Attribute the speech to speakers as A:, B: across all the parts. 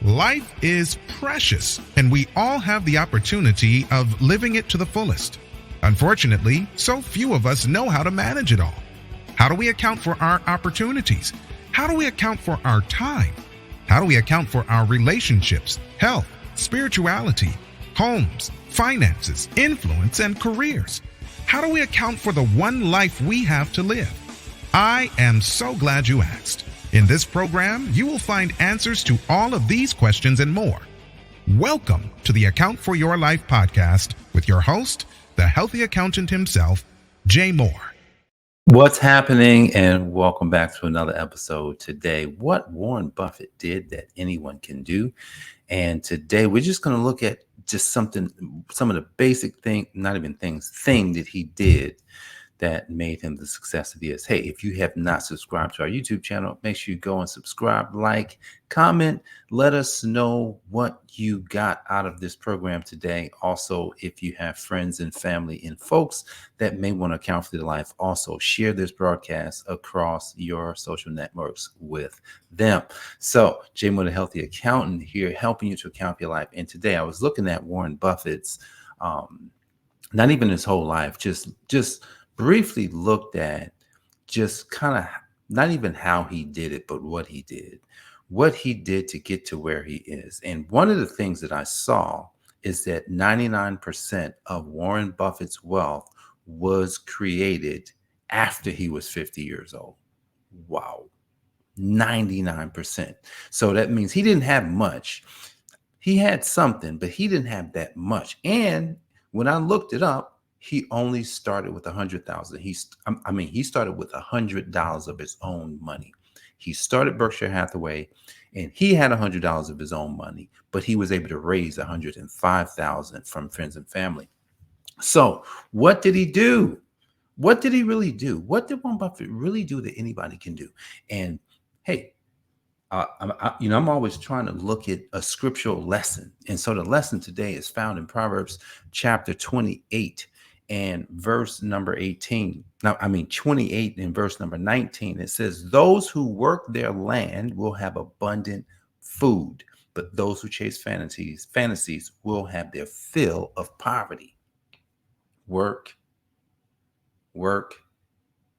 A: Life is precious, and we all have the opportunity of living it to the fullest. Unfortunately, so few of us know how to manage it all. How do we account for our opportunities? How do we account for our time? How do we account for our relationships, health, spirituality, homes, finances, influence, and careers? How do we account for the one life we have to live? I am so glad you asked. In this program, you will find answers to all of these questions and more. Welcome to the Account for Your Life podcast with your host, the healthy accountant himself, Jay Moore.
B: What's happening, and welcome back to another episode today. What Warren Buffett did that anyone can do. And today we're just going to look at just some of the basic thing that he did that made him the success that he is. Hey, if you have not subscribed to our YouTube channel, make sure you go and subscribe, like, comment, let us know what you got out of this program today. Also, if you have friends and family and folks that may want to account for their life, also share this broadcast across your social networks with them. So, Jay Moore, the healthy accountant here, helping you to account for your life. And today I was looking at Warren Buffett's, not even his whole life, just briefly looked at just kind of not even how he did it, but what he did to get to where he is. And one of the things that I saw is that 99% of Warren Buffett's wealth was created after he was 50 years old. Wow. 99%. So that means he didn't have much. He had something, but he didn't have that much. And when I looked it up, he only started with $100,000. He started with $100 of his own money. He started Berkshire Hathaway, and he had $100 of his own money, but he was able to raise $105,000 from friends and family. So, what did he do? What did he really do? What did Warren Buffett really do that anybody can do? And hey, I'm always trying to look at a scriptural lesson, and so the lesson today is found in Proverbs chapter 28. And verse number 18, 28 and verse number 19, it says, those who work their land will have abundant food, but those who chase fantasies will have their fill of poverty. Work,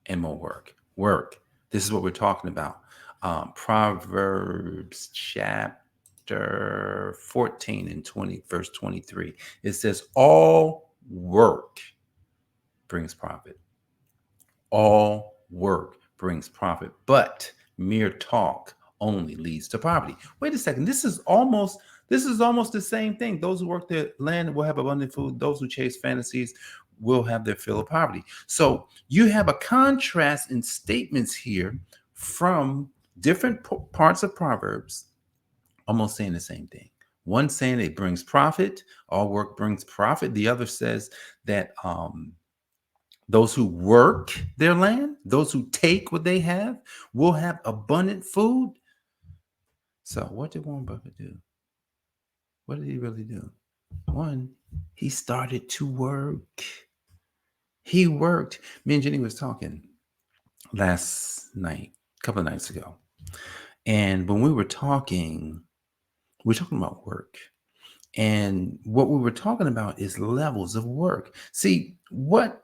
B: and more work. This is what we're talking about. Proverbs chapter 14 and 20, verse 23. It says, all work brings profit. All work brings profit, but mere talk only leads to poverty. Wait a second. This is almost the same thing. Those who work their land will have abundant food. Those who chase fantasies will have their fill of poverty. So you have a contrast in statements here from different parts of Proverbs, almost saying the same thing. One saying it brings profit, all work brings profit. The other says that those who work their land, those who take what they have, will have abundant food. So what did Warren Buffett do? What did he really do? One, he started to work. He worked. Me and Jenny was talking last night, a couple of nights ago. And when we were talking about work. And what we were talking about is levels of work. See, what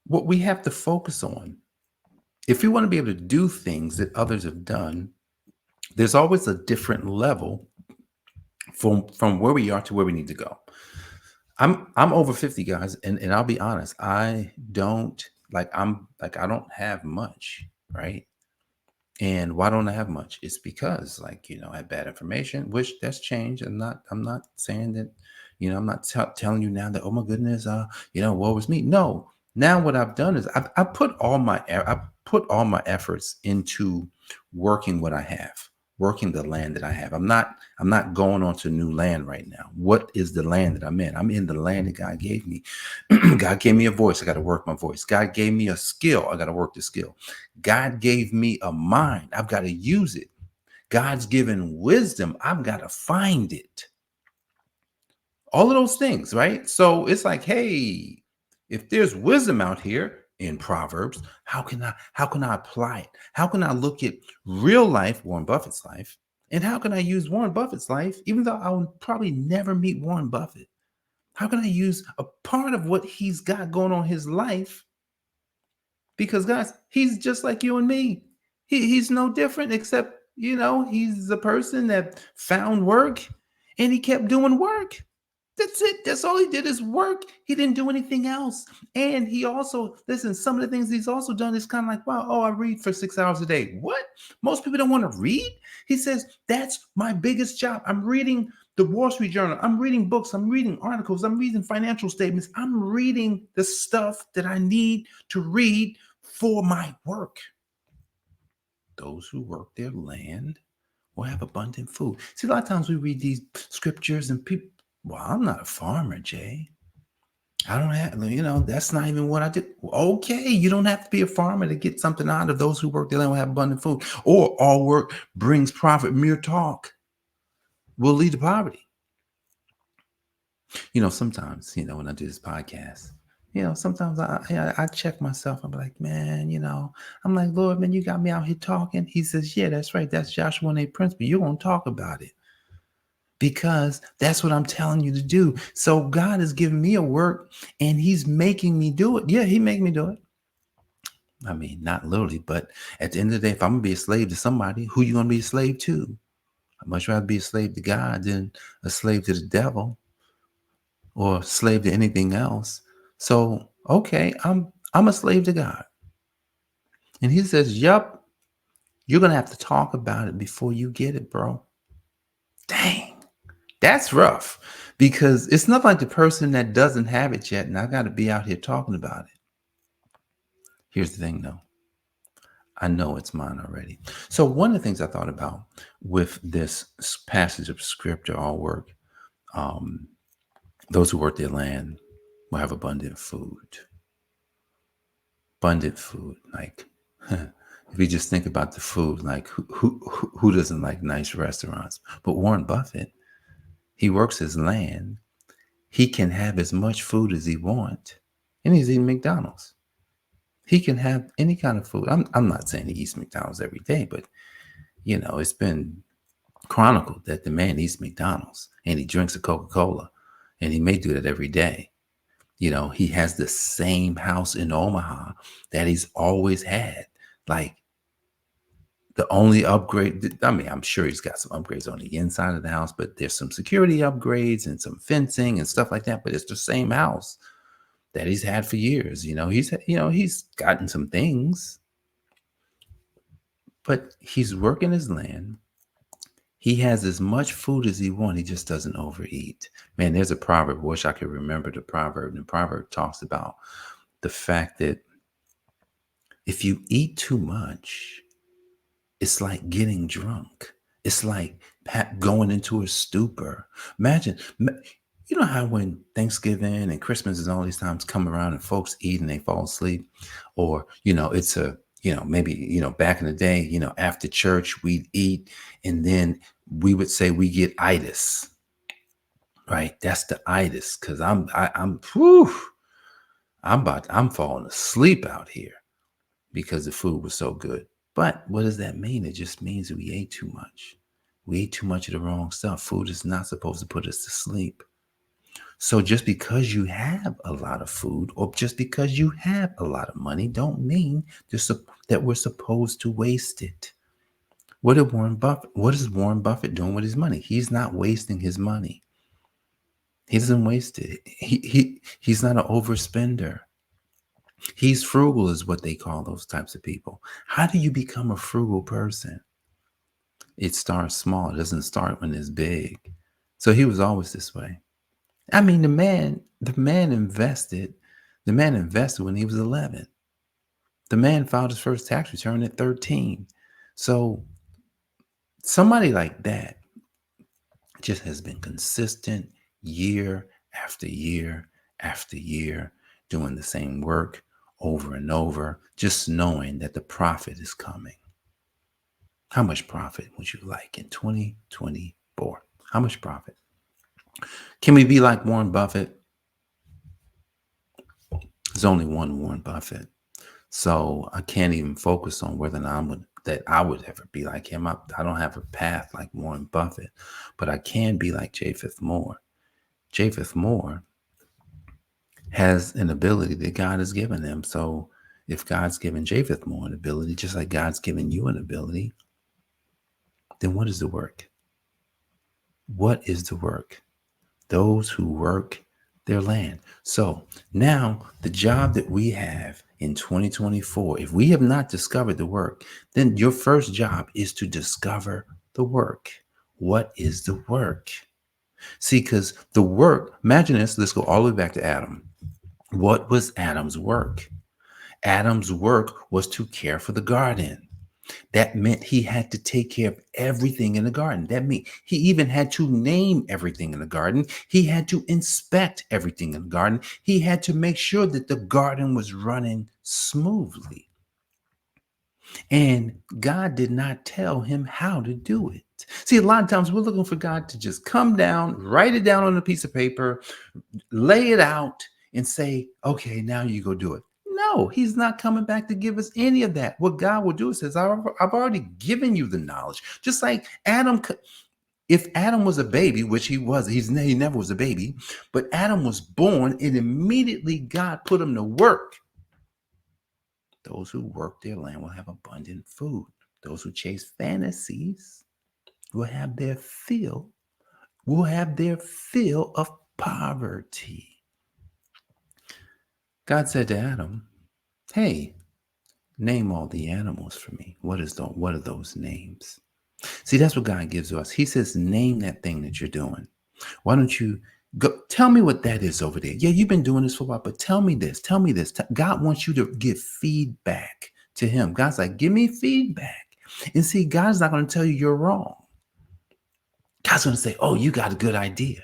B: we have to focus on, if we want to be able to do things that others have done, there's always a different level from where we are to where we need to go. I'm over 50, guys, and I'll be honest, I don't have much, right? And why don't I have much? It's because, I had bad information, which that's changed. I'm not saying that, I'm not telling you now that, oh my goodness, woe is me. No. Now what I've done is I put all my efforts into working what I have, working the land that I have. I'm not going on to new land right now. What is the land that I'm in? I'm in the land that God gave me. God gave me a voice. I got to work my voice. God gave me a skill. I got to work the skill. God gave me a mind. I've got to use it. God's given wisdom. I've got to find it. All of those things, right? So it's like, hey, if there's wisdom out here in Proverbs, how can I apply it? How can I look at real life, Warren Buffett's life, And how can I use Warren Buffett's life, even though I will probably never meet Warren Buffett? How can I use a part of what he's got going on in his life? Because guys, he's just like you and me. He's no different, except, he's a person that found work and he kept doing work. That's it. That's all he did is work. He didn't do anything else. And he also, listen, some of the things he's also done is kind of like, wow, I read for 6 hours a day. What? Most people don't want to read. He says, that's my biggest job. I'm reading the Wall Street Journal. I'm reading books. I'm reading articles. I'm reading financial statements. I'm reading the stuff that I need to read for my work. Those who work their land will have abundant food. See, a lot of times we read these scriptures and people, well, I'm not a farmer, Jay. I don't have, that's not even what I do. Okay, you don't have to be a farmer to get something out of those who work their land will have abundant food. Or all work brings profit. Mere talk will lead to poverty. Sometimes, when I do this podcast, sometimes I check myself. I'm like, man, I'm like, Lord, man, you got me out here talking. He says, yeah, that's right. That's Joshua 1:8 principle. You're going to talk about it. Because that's what I'm telling you to do. So God has given me a work and he's making me do it. Yeah, he made me do it. I mean, not literally, but at the end of the day, if I'm going to be a slave to somebody, who you going to be a slave to? I'd much rather be a slave to God than a slave to the devil or a slave to anything else. So, okay, I'm a slave to God. And he says, yup, you're going to have to talk about it before you get it, bro. Dang. That's rough because it's not like the person that doesn't have it yet, and I got to be out here talking about it. Here's the thing, though. I know it's mine already. So one of the things I thought about with this passage of scripture, all work, those who work their land will have abundant food. Abundant food, like if you just think about the food, like who doesn't like nice restaurants? But Warren Buffett. He works his land. He can have as much food as he wants. And he's eating McDonald's. He can have any kind of food. I'm not saying he eats McDonald's every day, but, it's been chronicled that the man eats McDonald's and he drinks a Coca-Cola. And he may do that every day. He has the same house in Omaha that he's always had. Like, the only upgrade, I'm sure he's got some upgrades on the inside of the house, but there's some security upgrades and some fencing and stuff like that. But it's the same house that he's had for years. He's gotten some things, but he's working his land. He has as much food as he wants. He just doesn't overeat. Man, there's a proverb. I wish I could remember the proverb. And the proverb talks about the fact that if you eat too much, it's like getting drunk. It's like going into a stupor. Imagine, how when Thanksgiving and Christmas and all these times come around and folks eat and they fall asleep, or, it's maybe, back in the day, after church, we'd eat and then we would say we get itis, right? That's the itis. Cause I'm falling asleep out here because the food was so good. But what does that mean? It just means that we ate too much. We ate too much of the wrong stuff. Food is not supposed to put us to sleep. So just because you have a lot of food or just because you have a lot of money don't mean that we're supposed to waste it. What is Warren Buffett doing with his money? He's not wasting his money. He doesn't waste it. He's not an overspender. He's frugal is what they call those types of people. How do you become a frugal person? It starts small. It doesn't start when it's big. So he was always this way. I mean, the man invested when he was 11. The man filed his first tax return at 13. So somebody like that just has been consistent year after year after year, doing the same work over and over, just knowing that the profit is coming. How much profit would you like in 2024? How much profit? Can we be like Warren Buffett? There's only one Warren Buffett. So I can't even focus on whether or not I'm going to that I would ever be like him. I don't have a path like Warren Buffett, but I can be like Japheth Moore. Japheth Moore has an ability that God has given him. So if God's given Japheth Moore an ability, just like God's given you an ability, then what is the work? What is the work? Those who work their land. So now the job that we have in 2024, if we have not discovered the work, then your first job is to discover the work. What is the work? See, because the work, imagine this, let's go all the way back to Adam. What was Adam's work? Adam's work was to care for the garden. That meant he had to take care of everything in the garden. That meant he even had to name everything in the garden. He had to inspect everything in the garden. He had to make sure that the garden was running smoothly. And God did not tell him how to do it. See, a lot of times we're looking for God to just come down, write it down on a piece of paper, lay it out, and say, okay, now you go do it. No, he's not coming back to give us any of that. What God will do is says, I've already given you the knowledge. Just like Adam, if Adam was a baby, which he was, he never was a baby, but Adam was born and immediately God put him to work. Those who work their land will have abundant food. Those who chase fantasies will have their fill of poverty. God said to Adam, hey, name all the animals for me. What are those names? See, that's what God gives to us. He says, name that thing that you're doing. Why don't you go tell me what that is over there? Yeah, you've been doing this for a while, but tell me this. Tell me this. God wants you to give feedback to him. God's like, give me feedback. And see, God's not going to tell you you're wrong. God's going to say, oh, you got a good idea.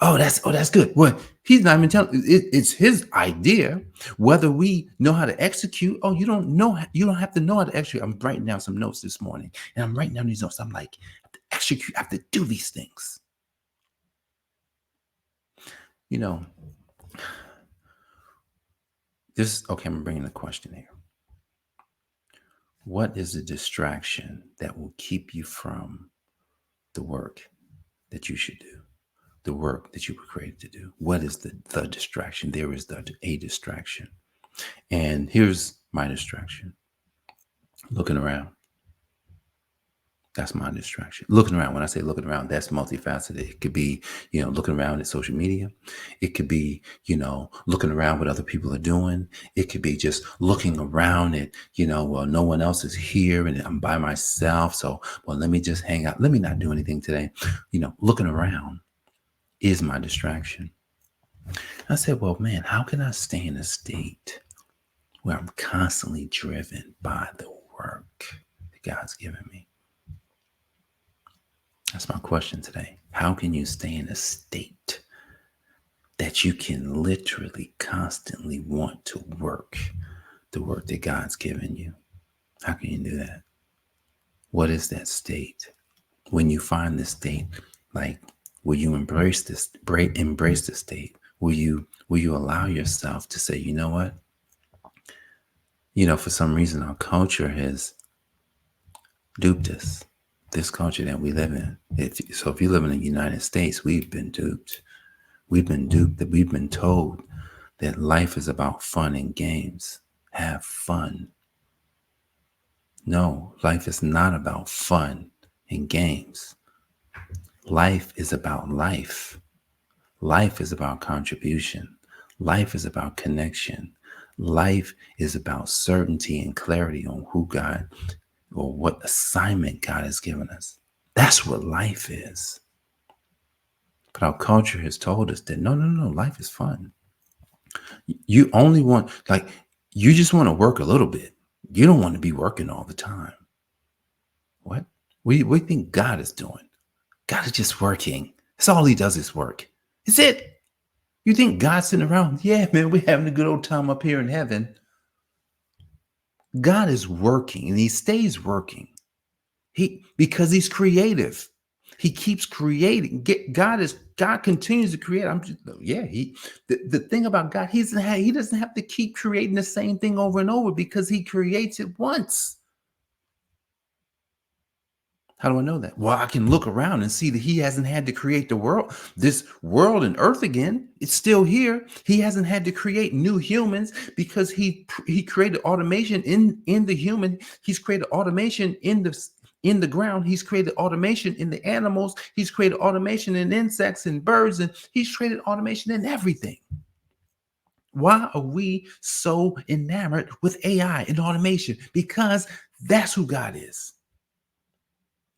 B: Oh, that's good. Well, he's not even telling. It's his idea. Whether we know how to execute. Oh, you don't have to know how to execute. I'm writing down some notes this morning, and I'm writing down these notes. I'm like, I have to execute. I have to do these things. You know, okay, I'm bringing a question here. What is the distraction that will keep you from the work that you should do? The work that you were created to do. What is the distraction? There is a distraction. And here's my distraction. Looking around. That's my distraction. Looking around. When I say looking around, that's multifaceted. It could be, looking around at social media. It could be, looking around what other people are doing. It could be just looking around at, well, no one else is here and I'm by myself. So, well, let me just hang out. Let me not do anything today. Looking around is my distraction. I said, well, man, how can I stay in a state where I'm constantly driven by the work that God's given me? That's my question today. How can you stay in a state that you can literally constantly want to work the work that God's given you? How can you do that? What is that state? When you find this state, like, will you embrace the state? Will you allow yourself to say, you know what? For some reason, our culture has duped us. This culture that we live in. If you live in the United States, we've been duped. We've been duped that we've been told that life is about fun and games. Have fun. No, life is not about fun and games. Life is about life. Life is about contribution. Life is about connection. Life is about certainty and clarity on who God or what assignment God has given us. That's what life is. But our culture has told us that no, life is fun. You only want, you just want to work a little bit. You don't want to be working all the time. What? We think God is doing? God is just working. That's all he does is work. Is it? You think God's sitting around? Yeah, man, we're having a good old time up here in heaven. God is working and he stays working. Because he's creative. He keeps creating. God continues to create. The thing about God, he doesn't have to keep creating the same thing over and over because he creates it once. How do I know that? Well, I can look around and see that he hasn't had to create the world, this world and earth again. It's still here. He hasn't had to create new humans because he created automation in the human. He's created automation in the ground. He's created automation in the animals. He's created automation in insects and birds, and he's created automation in everything. Why are we so enamored with AI and automation? Because that's who God is.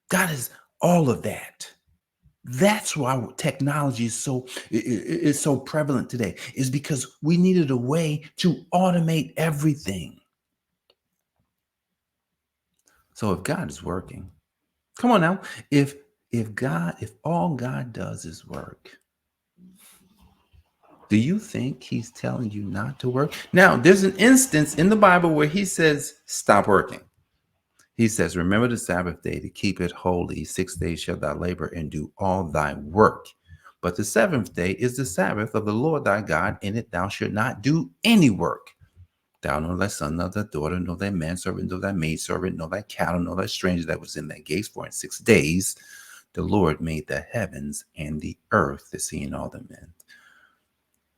B: God is all of that. That's why technology is so prevalent today, is because we needed a way to automate everything. So if God is working, come on now, if all God does is work, do you think he's telling you not to work? Now, there's an instance in the Bible where he says, stop working. He says, remember the Sabbath day to keep it holy. 6 days shalt thou labor and do all thy work. But the seventh day is the Sabbath of the Lord thy God. In it thou shalt not do any work. Thou, nor thy son, nor thy daughter, nor thy manservant, nor thy maidservant, nor thy cattle, nor thy stranger that was in thy gates. For in 6 days the Lord made the heavens and the earth, the sea and all the men.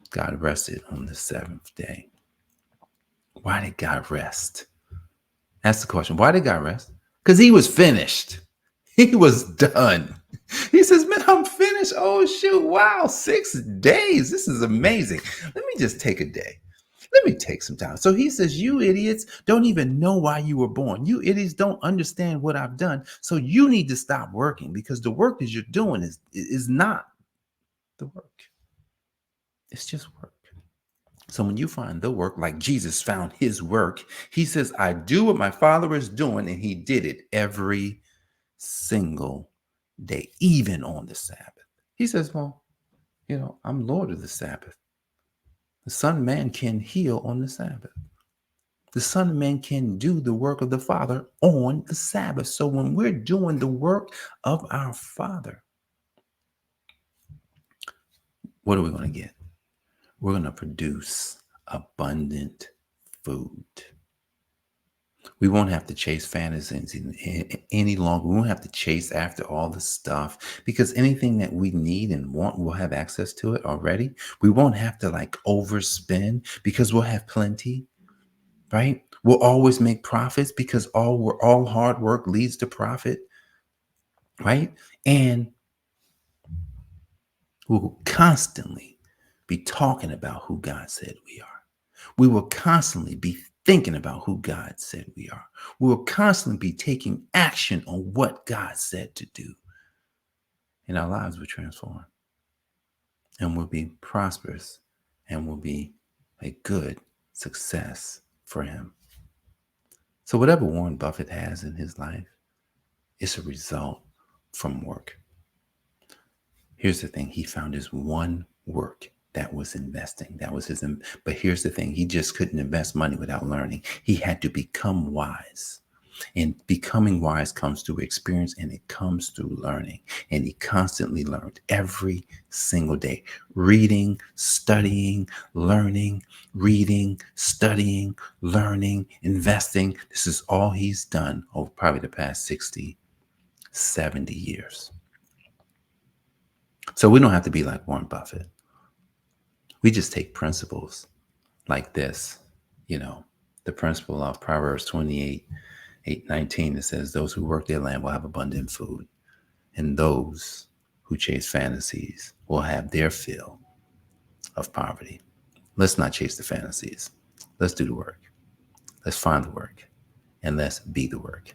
B: God rested on the seventh day. Why did God rest? That's the question. Why did God rest? Because he was finished. He was done. He says, man, I'm finished. Oh, shoot. Wow. 6 days. This is amazing. Let me just take a day. Let me take some time. So he says, you idiots don't even know why you were born. You idiots don't understand what I've done. So you need to stop working, because the work that you're doing is not the work. It's just work. So when you find the work, like Jesus found his work, he says, I do what my Father is doing, and he did it every single day, even on the Sabbath. He says, well, I'm Lord of the Sabbath. The Son of Man can heal on the Sabbath. The Son of Man can do the work of the Father on the Sabbath. So when we're doing the work of our Father, what are we going to get? We're going to produce abundant food. We won't have to chase fantasies any longer. We won't have to chase after all the stuff, because anything that we need and want, we'll have access to it already. We won't have to overspend, because we'll have plenty, right? We'll always make profits, because all hard work leads to profit, right? And we'll constantly be talking about who God said we are. We will constantly be thinking about who God said we are. We will constantly be taking action on what God said to do. And our lives will transform. And we'll be prosperous. And we'll be a good success for him. So whatever Warren Buffett has in his life, it's a result from work. Here's the thing. He found his one work. That was investing. That was his. But here's the thing. He just couldn't invest money without learning. He had to become wise. And becoming wise comes through experience, and it comes through learning. And he constantly learned every single day. Reading, studying, learning, reading, studying, learning, investing. This is all he's done over probably the past 60, 70 years. So we don't have to be like Warren Buffett. We just take principles like this, the principle of Proverbs 28:19 that says, those who work their land will have abundant food, and those who chase fantasies will have their fill of poverty. Let's not chase the fantasies. Let's do the work. Let's find the work, and let's be the work.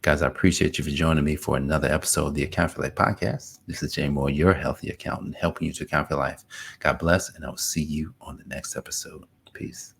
B: Guys, I appreciate you for joining me for another episode of the Account for Life podcast. This is Jay Moore, your healthy accountant, helping you to account for life. God bless, and I'll see you on the next episode. Peace.